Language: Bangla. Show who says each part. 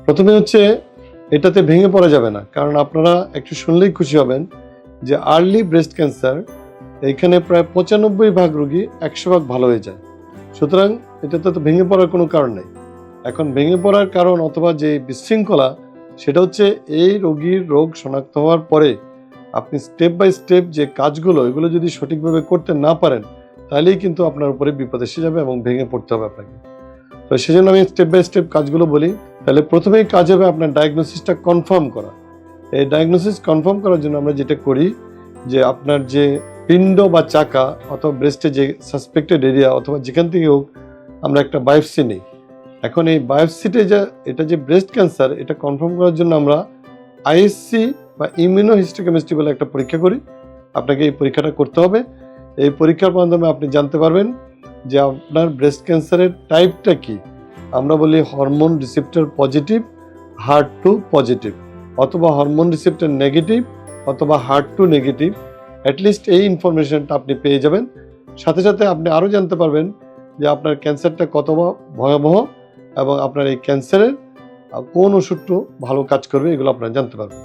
Speaker 1: প্রথমে হচ্ছে এটাতে ভেঙে পড়া যাবে না, কারণ আপনারা একটু শুনলেই খুশি হবেন যে আর্লি ব্রেস্ট ক্যান্সার এখানে প্রায় 95% রোগী 100% ভালো হয়ে যায়। সুতরাং এটাতে তো ভেঙে পড়ার কোনো কারণ নেই। এখন ভেঙে পড়ার কারণ অথবা যে বিশৃঙ্খলা, সেটা হচ্ছে এই রোগীর রোগ শনাক্ত হওয়ার পরে আপনি স্টেপ বাই স্টেপ যে কাজগুলো, এগুলো যদি সঠিকভাবে করতে না পারেন, তাহলেই কিন্তু আপনার উপরে বিপদ এসে যাবে এবং ভেঙে পড়তে হবে আপনাকে। তো সেজন্য আমি স্টেপ বাই স্টেপ কাজগুলো বলি। তাহলে প্রথমেই কাজ হবে আপনার ডায়াগনোসিসটা কনফার্ম করা। এই ডায়াগনোসিস কনফার্ম করার জন্য আমরা যেটা করি যে আপনার যে পিণ্ড বা চাকা অথবা ব্রেস্টে যে সাসপেক্টেড এরিয়া অথবা যেখান থেকে হোক, আমরা একটা বায়োপসি নিই। এখন এই বায়োপসিতে এটা যে ব্রেস্ট ক্যান্সার, এটা কনফার্ম করার জন্য আমরা আইএসসি বা ইমিউনোহিস্টোকেমিস্ট্রি বলে একটা পরীক্ষা করি। আপনাকে এই পরীক্ষাটা করতে হবে। এই পরীক্ষার মাধ্যমে আপনি জানতে পারবেন যে আপনার ব্রেস্ট ক্যান্সারের টাইপটা কি। আমরা বলি hormone receptor positive, HER2 positive, অথবা হরমোন রিসেপ্টর নেগেটিভ, অথবা HER2 নেগেটিভ। অ্যাটলিস্ট এই ইনফরমেশনটা আপনি পেয়ে যাবেন। সাথে সাথে আপনি আরও জানতে পারবেন যে আপনার ক্যান্সারটা কত ভয়াবহ এবং আপনার এই ক্যান্সারের কোন ওষুধটা ভালো কাজ করবে, এগুলো আপনারা জানতে পারবেন।